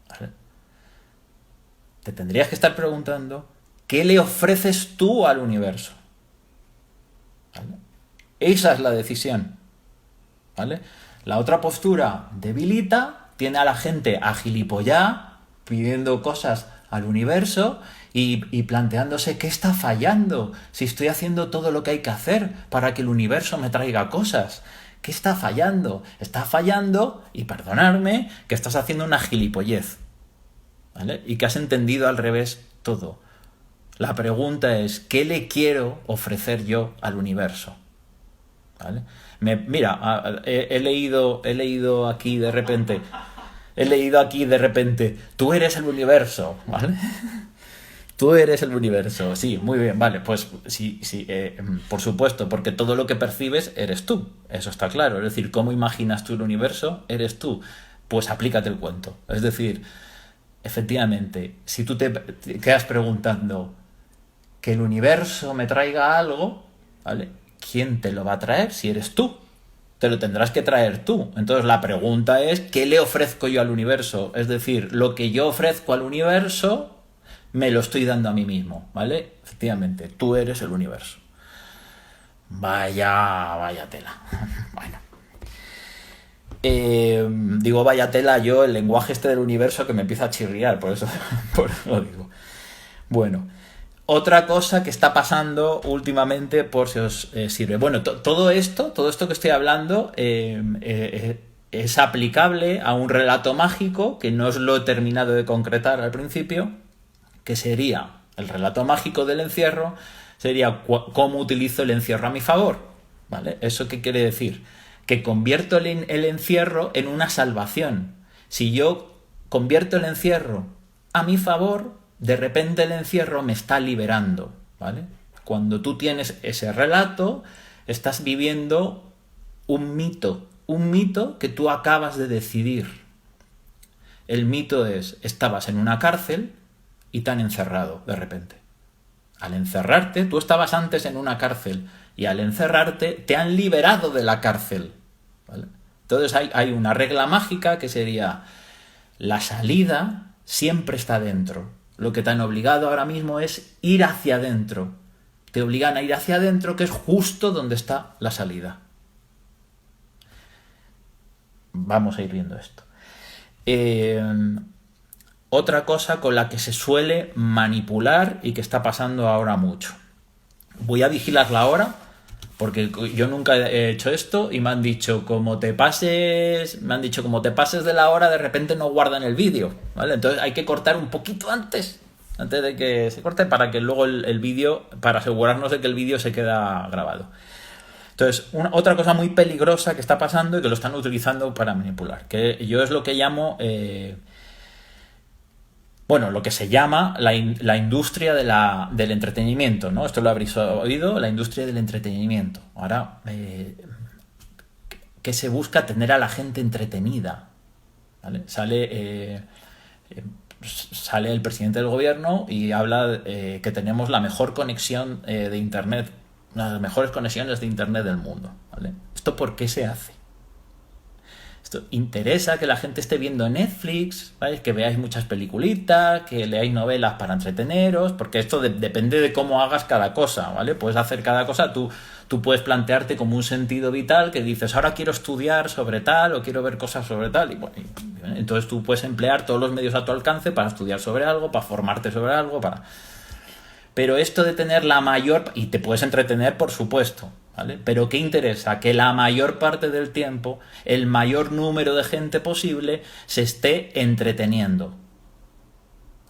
¿Vale? Te tendrías que estar preguntando, ¿qué le ofreces tú al universo? ¿Vale? Esa es la decisión, ¿vale? La otra postura debilita, tiene a la gente agilipollada, pidiendo cosas al universo y planteándose qué está fallando, si estoy haciendo todo lo que hay que hacer para que el universo me traiga cosas. ¿Qué está fallando? Está fallando, y perdonadme, que estás haciendo una gilipollez, ¿vale? Y que has entendido al revés todo. La pregunta es, ¿qué le quiero ofrecer yo al universo? ¿Vale? Mira, he leído aquí de repente, tú eres el universo, ¿vale? Tú eres el universo, sí, muy bien, vale, pues sí, por supuesto, porque todo lo que percibes eres tú, eso está claro, es decir, cómo imaginas tú el universo, eres tú, pues aplícate el cuento, es decir, efectivamente, si tú te quedas preguntando que el universo me traiga algo, ¿vale? ¿Quién te lo va a traer si eres tú? Te lo tendrás que traer tú. Entonces la pregunta es, ¿qué le ofrezco yo al universo? Es decir, lo que yo ofrezco al universo me lo estoy dando a mí mismo, ¿vale? Efectivamente, tú eres el universo. Vaya tela. Bueno. Digo vaya tela yo, el lenguaje este del universo que me empieza a chirriar, por eso lo digo. Bueno. Otra cosa que está pasando últimamente, por si os sirve. Bueno, todo esto que estoy hablando es aplicable a un relato mágico que no os lo he terminado de concretar al principio, que sería el relato mágico del encierro, sería cómo utilizo el encierro a mi favor, ¿vale? ¿Eso qué quiere decir? Que convierto el encierro en una salvación. Si yo convierto el encierro a mi favor, de repente el encierro me está liberando, ¿vale? Cuando tú tienes ese relato, estás viviendo un mito que tú acabas de decidir. El mito es, estabas en una cárcel y te han encerrado de repente. Al encerrarte, tú estabas antes en una cárcel y al encerrarte te han liberado de la cárcel, ¿vale? Entonces hay una regla mágica que sería, la salida siempre está dentro. Lo que te han obligado ahora mismo es ir hacia adentro. Te obligan a ir hacia adentro, que es justo donde está la salida. Vamos a ir viendo esto. Otra cosa con la que se suele manipular y que está pasando ahora mucho. voy a vigilar la hora, porque yo nunca he hecho esto y me han dicho, como te pases de la hora, de repente no guardan el vídeo, ¿vale? Entonces hay que cortar un poquito antes de que se corte, para que luego el vídeo, para asegurarnos de que el vídeo se queda grabado. Entonces, otra cosa muy peligrosa que está pasando y que lo están utilizando para manipular, que yo es lo que llamo, lo que se llama la industria del entretenimiento, ¿no? Esto lo habréis oído, la industria del entretenimiento. Ahora, ¿qué se busca? Tener a la gente entretenida, ¿vale? Sale el presidente del gobierno y habla que tenemos la mejor conexión de Internet, una de las mejores conexiones de Internet del mundo, ¿vale? ¿Esto por qué se hace? Esto interesa que la gente esté viendo Netflix, ¿vale? Que veáis muchas peliculitas, que leáis novelas para entreteneros, porque esto depende de cómo hagas cada cosa, ¿vale? Puedes hacer cada cosa, tú puedes plantearte como un sentido vital que dices, ahora quiero estudiar sobre tal o quiero ver cosas sobre tal, y bueno, entonces tú puedes emplear todos los medios a tu alcance para estudiar sobre algo, para formarte sobre algo, Pero esto de tener la mayor... Y te puedes entretener, por supuesto, ¿vale? Pero ¿qué interesa? Que la mayor parte del tiempo, el mayor número de gente posible, se esté entreteniendo,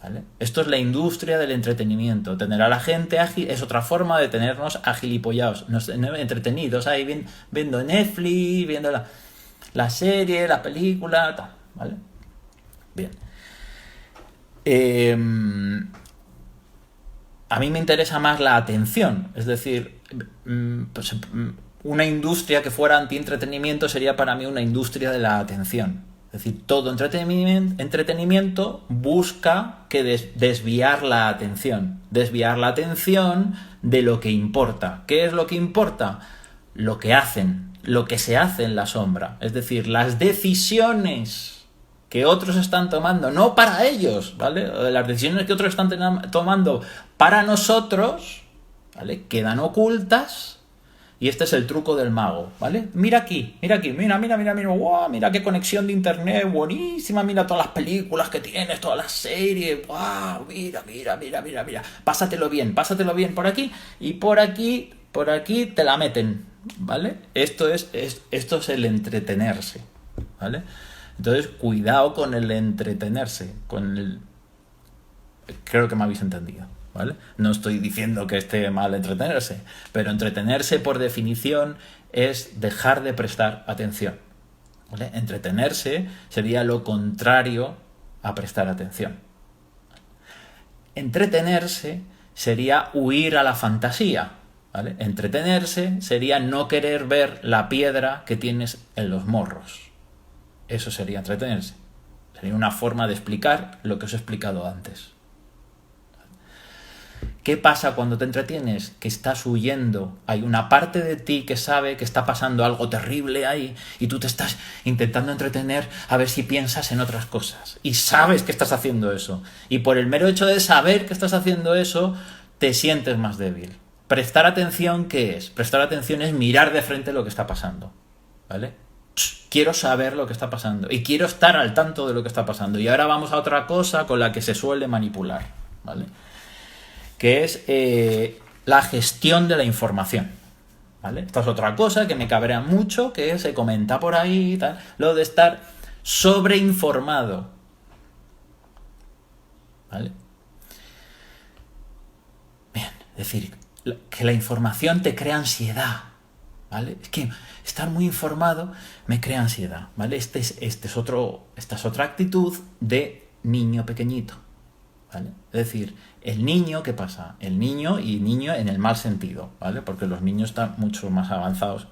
¿vale? Esto es la industria del entretenimiento. Tener a la gente es otra forma de tenernos agilipollados, entretenidos, ahí viendo Netflix, viendo la serie, la película, tal, ¿vale? Bien. A mí me interesa más la atención, es decir, una industria que fuera anti-entretenimiento sería para mí una industria de la atención. Es decir, todo entretenimiento busca que desviar la atención de lo que importa. ¿Qué es lo que importa? Lo que se hace en la sombra, es decir, las decisiones que otros están tomando, no para ellos, ¿vale? Las decisiones que otros están tomando para nosotros, ¿vale? Quedan ocultas, y este es el truco del mago, ¿vale? Mira aquí, mira, wow, mira qué conexión de internet buenísima, mira todas las películas que tienes, todas las series, wow, mira, pásatelo bien por aquí, y por aquí te la meten, ¿vale? Esto es el entretenerse, ¿vale? Entonces, cuidado con el entretenerse, creo que me habéis entendido, ¿vale? No estoy diciendo que esté mal entretenerse, pero entretenerse por definición es dejar de prestar atención, ¿vale? Entretenerse sería lo contrario a prestar atención. Entretenerse sería huir a la fantasía, ¿vale? Entretenerse sería no querer ver la piedra que tienes en los morros. Eso sería entretenerse. Sería una forma de explicar lo que os he explicado antes. ¿Qué pasa cuando te entretienes? Que estás huyendo. Hay una parte de ti que sabe que está pasando algo terrible ahí y tú te estás intentando entretener a ver si piensas en otras cosas. Y sabes que estás haciendo eso. Y por el mero hecho de saber que estás haciendo eso, te sientes más débil. Prestar atención, ¿qué es? Prestar atención es mirar de frente lo que está pasando, ¿vale? Quiero saber lo que está pasando y quiero estar al tanto de lo que está pasando. Y ahora vamos a otra cosa con la que se suele manipular, ¿vale? Que es la gestión de la información, ¿vale? Esta es otra cosa que me cabrea mucho, que se comenta por ahí y tal, lo de estar sobreinformado, ¿vale? Bien, es decir, que la información te crea ansiedad, ¿vale? Es que estar muy informado me crea ansiedad, ¿vale? Esta es otra actitud de niño pequeñito, ¿vale? Es decir, el niño, ¿qué pasa? El niño, y niño en el mal sentido, ¿vale? Porque los niños están mucho más avanzados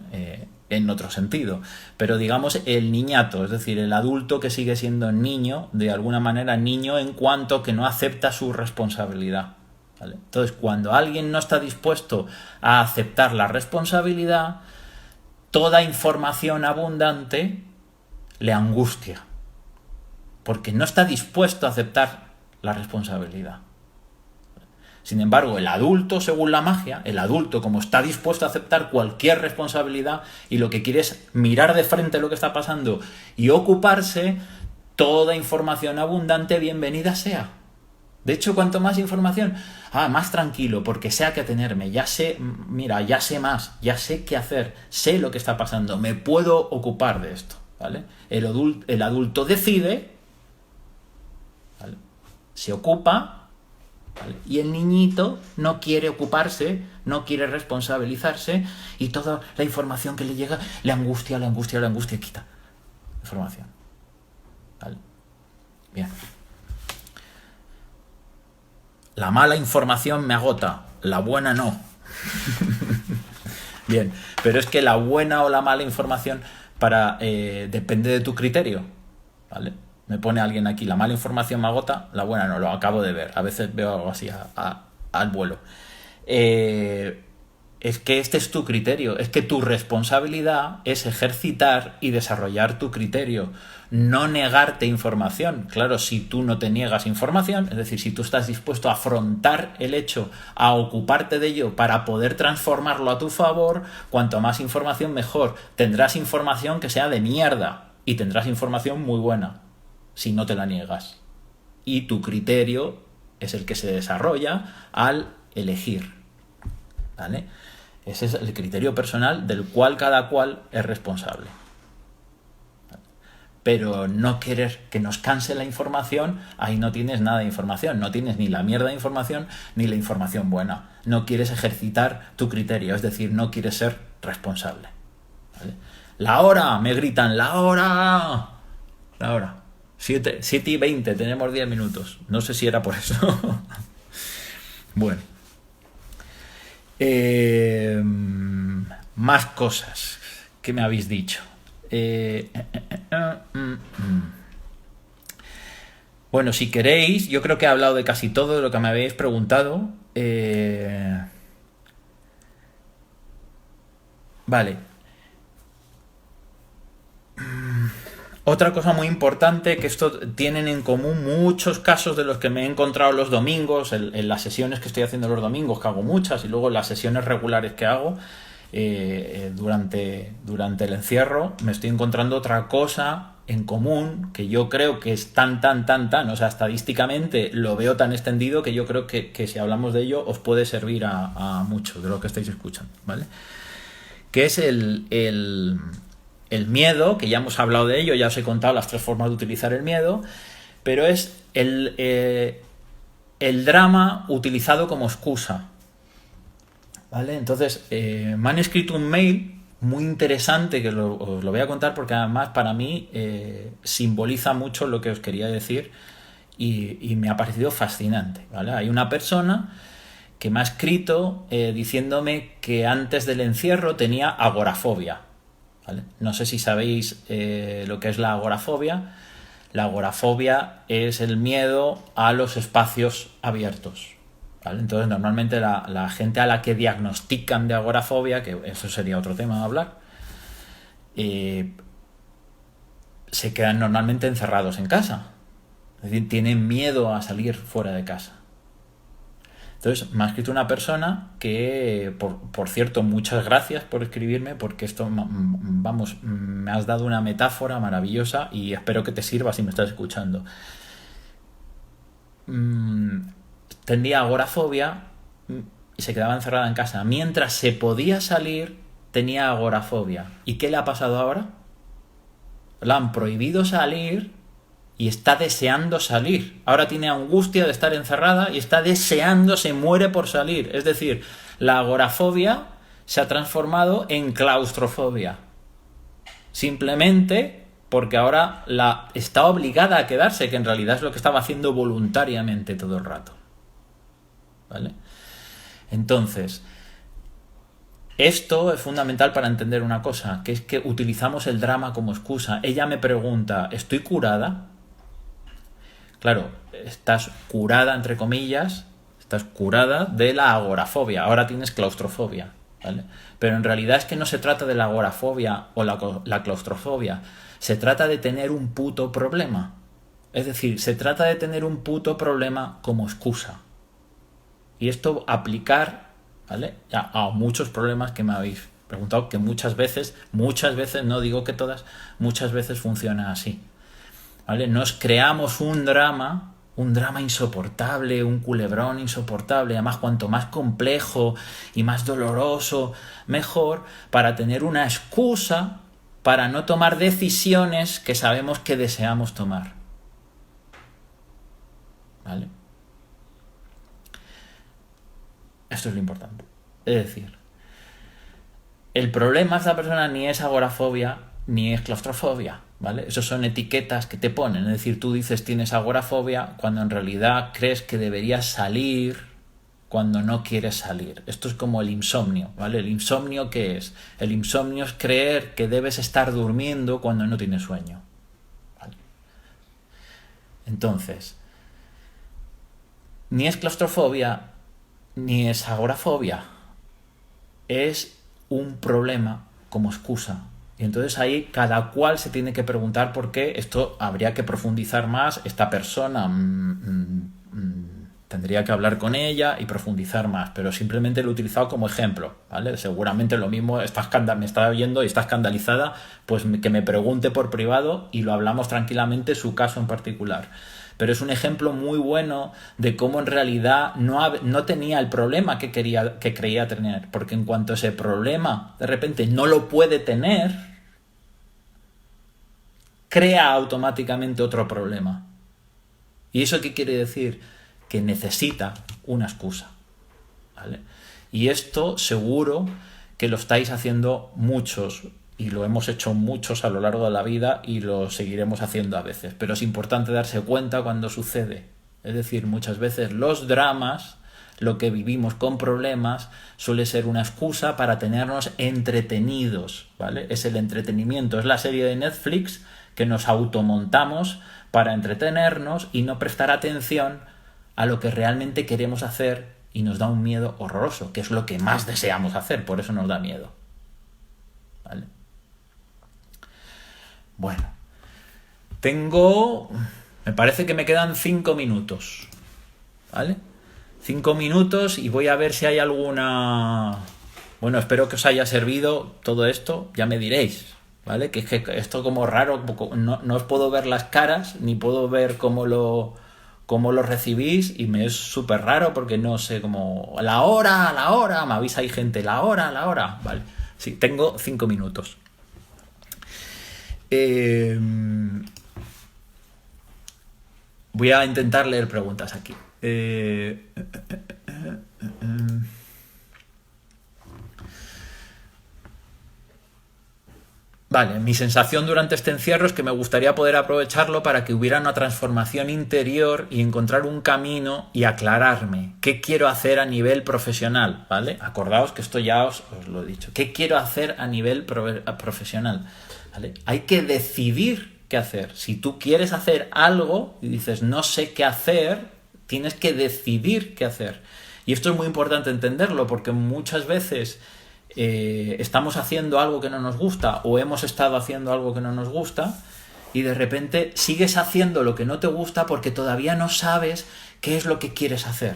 en otro sentido. Pero digamos el niñato, es decir, el adulto que sigue siendo niño, de alguna manera niño en cuanto que no acepta su responsabilidad, ¿vale? Entonces, cuando alguien no está dispuesto a aceptar la responsabilidad, toda información abundante le angustia, porque no está dispuesto a aceptar la responsabilidad. Sin embargo, el adulto, según la magia, el adulto, como está dispuesto a aceptar cualquier responsabilidad y lo que quiere es mirar de frente lo que está pasando y ocuparse, toda información abundante bienvenida sea. De hecho, cuanto más información, más tranquilo, porque sé a qué atenerme, ya sé, mira, ya sé más, ya sé qué hacer, sé lo que está pasando, me puedo ocupar de esto, ¿vale? El adulto decide, ¿vale? Se ocupa, ¿vale? Y el niñito no quiere ocuparse, no quiere responsabilizarse y toda la información que le llega le angustia, quita información, ¿vale? Bien. La mala información me agota, la buena no. Bien, pero es que la buena o la mala información depende de tu criterio, ¿vale? Me pone alguien aquí, la mala información me agota, la buena no, lo acabo de ver. A veces veo algo así al vuelo. Es que este es tu criterio, es que tu responsabilidad es ejercitar y desarrollar tu criterio, no negarte información. Claro, si tú no te niegas información, es decir, si tú estás dispuesto a afrontar el hecho, a ocuparte de ello para poder transformarlo a tu favor, cuanto más información mejor. Tendrás información que sea de mierda y tendrás información muy buena si no te la niegas. Y tu criterio es el que se desarrolla al elegir, ¿vale? Ese es el criterio personal del cual cada cual es responsable. Pero no querer que nos canse la información, ahí no tienes nada de información, no tienes ni la mierda de información ni la información buena. No quieres ejercitar tu criterio, es decir, no quieres ser responsable, ¿vale? La hora, me gritan, la hora. 7:20, tenemos 10 minutos. No sé si era por eso. Bueno. Más cosas que me habéis dicho. Bueno, si queréis, yo creo que he hablado de casi todo de lo que me habéis preguntado. Vale. Otra cosa muy importante, que esto tienen en común muchos casos de los que me he encontrado los domingos, en las sesiones que estoy haciendo los domingos, que hago muchas, y luego en las sesiones regulares que hago durante el encierro, me estoy encontrando otra cosa en común que yo creo que es tan, o sea, estadísticamente lo veo tan extendido que yo creo que si hablamos de ello os puede servir a muchos de lo que estáis escuchando, ¿vale? Que es el miedo, que ya hemos hablado de ello, ya os he contado las 3 formas de utilizar el miedo, pero es el drama utilizado como excusa, ¿vale? Entonces, me han escrito un mail muy interesante que os lo voy a contar porque además para mí simboliza mucho lo que os quería decir y me ha parecido fascinante, ¿vale? Hay una persona que me ha escrito diciéndome que antes del encierro tenía agorafobia, ¿vale? No sé si sabéis lo que es la agorafobia. La agorafobia es el miedo a los espacios abiertos, ¿vale? Entonces, normalmente la gente a la que diagnostican de agorafobia, que eso sería otro tema de hablar, se quedan normalmente encerrados en casa. Es decir, tienen miedo a salir fuera de casa. Entonces, me ha escrito una persona que, por cierto, muchas gracias por escribirme, porque esto, vamos, me has dado una metáfora maravillosa y espero que te sirva si me estás escuchando. Tenía agorafobia y se quedaba encerrada en casa. Mientras se podía salir, tenía agorafobia. ¿Y qué le ha pasado ahora? La han prohibido salir y está deseando salir. Ahora tiene angustia de estar encerrada y está deseando, se muere por salir. Es decir, la agorafobia se ha transformado en claustrofobia. Simplemente porque ahora está obligada a quedarse, que en realidad es lo que estaba haciendo voluntariamente todo el rato, ¿vale? Entonces, esto es fundamental para entender una cosa, que es que utilizamos el drama como excusa. Ella me pregunta, ¿estoy curada? Claro, estás curada, entre comillas, estás curada de la agorafobia. Ahora tienes claustrofobia, ¿vale? Pero en realidad es que no se trata de la agorafobia o la claustrofobia. Se trata de tener un puto problema. Es decir, se trata de tener un puto problema como excusa. Y esto aplicar, ¿vale?, a muchos problemas que me habéis preguntado, que muchas veces, no digo que todas, muchas veces funciona así, ¿vale? Nos creamos un drama un drama insoportable, un culebrón insoportable, además cuanto más complejo y más doloroso, mejor, para tener una excusa para no tomar decisiones que sabemos que deseamos tomar. ¿Vale? Esto es lo importante. Es decir, el problema de esta persona ni es agorafobia ni es claustrofobia, ¿vale? Esos son etiquetas que te ponen. Es decir, tú dices tienes agorafobia cuando en realidad crees que deberías salir cuando no quieres salir. Esto es como el insomnio, ¿vale? ¿El insomnio qué es? El insomnio es creer que debes estar durmiendo cuando no tienes sueño, ¿vale? Entonces, ni es claustrofobia ni es agorafobia. Es un problema como excusa. Y entonces ahí cada cual se tiene que preguntar por qué. Esto habría que profundizar más. Esta persona tendría que hablar con ella y profundizar más, pero simplemente lo he utilizado como ejemplo, ¿vale? Seguramente lo mismo, me está oyendo y está escandalizada, pues que me pregunte por privado y lo hablamos tranquilamente, su caso en particular. Pero es un ejemplo muy bueno de cómo en realidad no tenía el problema que creía tener, porque en cuanto ese problema de repente no lo puede tener, crea automáticamente otro problema. ¿Y eso qué quiere decir? Que necesita una excusa, ¿vale? Y esto seguro que lo estáis haciendo muchos, y lo hemos hecho muchos a lo largo de la vida y lo seguiremos haciendo a veces, pero es importante darse cuenta cuando sucede. Es decir, muchas veces los dramas, lo que vivimos con problemas, suele ser una excusa para tenernos entretenidos, ¿vale? Es el entretenimiento, es la serie de Netflix que nos automontamos para entretenernos y no prestar atención a lo que realmente queremos hacer y nos da un miedo horroroso, que es lo que más deseamos hacer, por eso nos da miedo, ¿vale? Bueno, me parece que me quedan 5 minutos, ¿vale? 5 minutos y voy a ver si hay alguna... Bueno, espero que os haya servido todo esto, ya me diréis, ¿vale? Que es que esto como raro, no os puedo ver las caras, ni puedo ver cómo lo recibís, y me es súper raro porque no sé cómo... La hora, me avisa ahí gente, la hora, vale. Sí, tengo 5 minutos. Voy a intentar leer preguntas aquí. Vale, mi sensación durante este encierro es que me gustaría poder aprovecharlo para que hubiera una transformación interior y encontrar un camino y aclararme. ¿Qué quiero hacer a nivel profesional? ¿Vale? Acordaos que esto ya os lo he dicho. ¿Qué quiero hacer a nivel profesional? ¿Vale? Hay que decidir qué hacer. Si tú quieres hacer algo y dices no sé qué hacer, tienes que decidir qué hacer. Y esto es muy importante entenderlo porque muchas veces... estamos haciendo algo que no nos gusta o hemos estado haciendo algo que no nos gusta y de repente sigues haciendo lo que no te gusta porque todavía no sabes qué es lo que quieres hacer,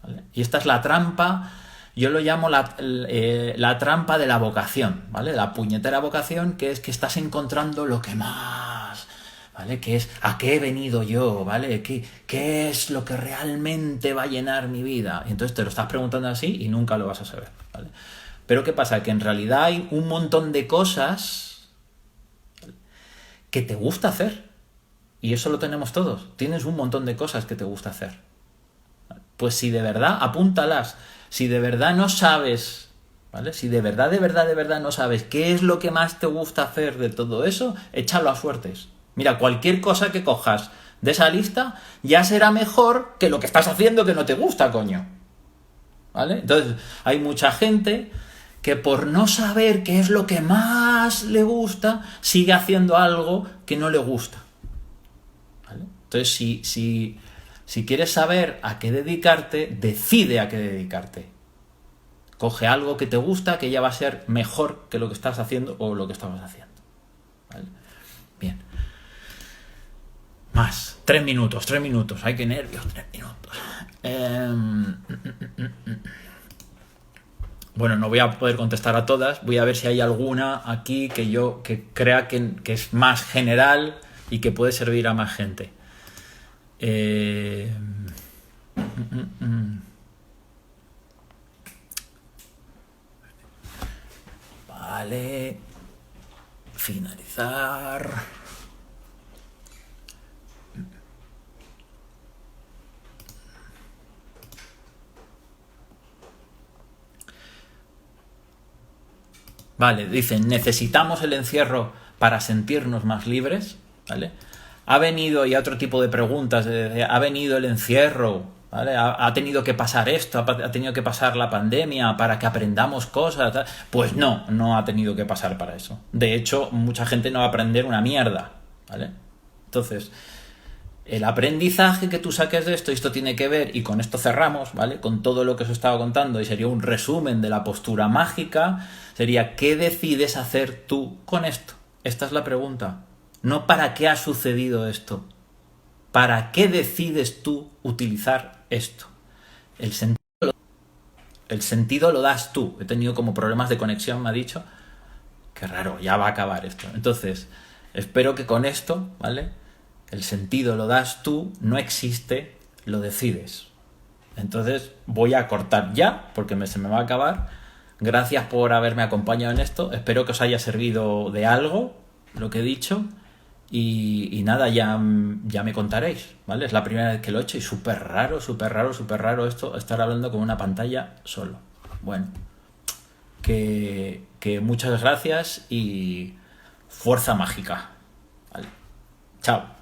¿vale? Y esta es la trampa, yo lo llamo la trampa de la vocación, ¿vale? La puñetera vocación, que es que estás encontrando lo que más, ¿vale? Que es a qué he venido yo, ¿vale? ¿Qué es lo que realmente va a llenar mi vida? Y entonces te lo estás preguntando así y nunca lo vas a saber, ¿vale? Pero ¿qué pasa? Que en realidad hay un montón de cosas que te gusta hacer. Y eso lo tenemos todos. Tienes un montón de cosas que te gusta hacer. Pues si de verdad, apúntalas. Si de verdad no sabes, ¿vale? Si de verdad no sabes qué es lo que más te gusta hacer de todo eso, échalo a suertes. Mira, cualquier cosa que cojas de esa lista ya será mejor que lo que estás haciendo que no te gusta, coño, ¿vale? Entonces, hay mucha gente que por no saber qué es lo que más le gusta, sigue haciendo algo que no le gusta, ¿vale? Entonces, si quieres saber a qué dedicarte, decide a qué dedicarte. Coge algo que te gusta, que ya va a ser mejor que lo que estás haciendo o lo que estabas haciendo, ¿vale? Bien. Más. 3 minutos. Ay, qué nervios, 3 minutos. Bueno, no voy a poder contestar a todas. Voy a ver si hay alguna aquí que crea que es más general y que puede servir a más gente. Eh, Vale. Finalizar. Vale, dicen, necesitamos el encierro para sentirnos más libres, ¿vale? Ha venido, y otro tipo de preguntas, ha venido el encierro, ¿vale? Ha tenido que pasar esto, ha tenido que pasar la pandemia para que aprendamos cosas, tal. Pues no, no ha tenido que pasar para eso. De hecho, mucha gente no va a aprender una mierda, ¿vale? Entonces, el aprendizaje que tú saques de esto, y esto tiene que ver, y con esto cerramos, ¿vale? Con todo lo que os he estado contando, y sería un resumen de la postura mágica, sería, ¿qué decides hacer tú con esto? Esta es la pregunta. No para qué ha sucedido esto. ¿Para qué decides tú utilizar esto? El sentido lo das tú. He tenido como problemas de conexión, me ha dicho. Qué raro, ya va a acabar esto. Entonces, espero que con esto, ¿vale? El sentido lo das tú, no existe, lo decides. Entonces voy a cortar ya, porque se me va a acabar. Gracias por haberme acompañado en esto. Espero que os haya servido de algo lo que he dicho. Y nada, ya me contaréis, ¿vale? Es la primera vez que lo he hecho y súper raro, súper raro, súper raro esto, estar hablando con una pantalla solo. Bueno, que muchas gracias y fuerza mágica. ¿Vale? Chao.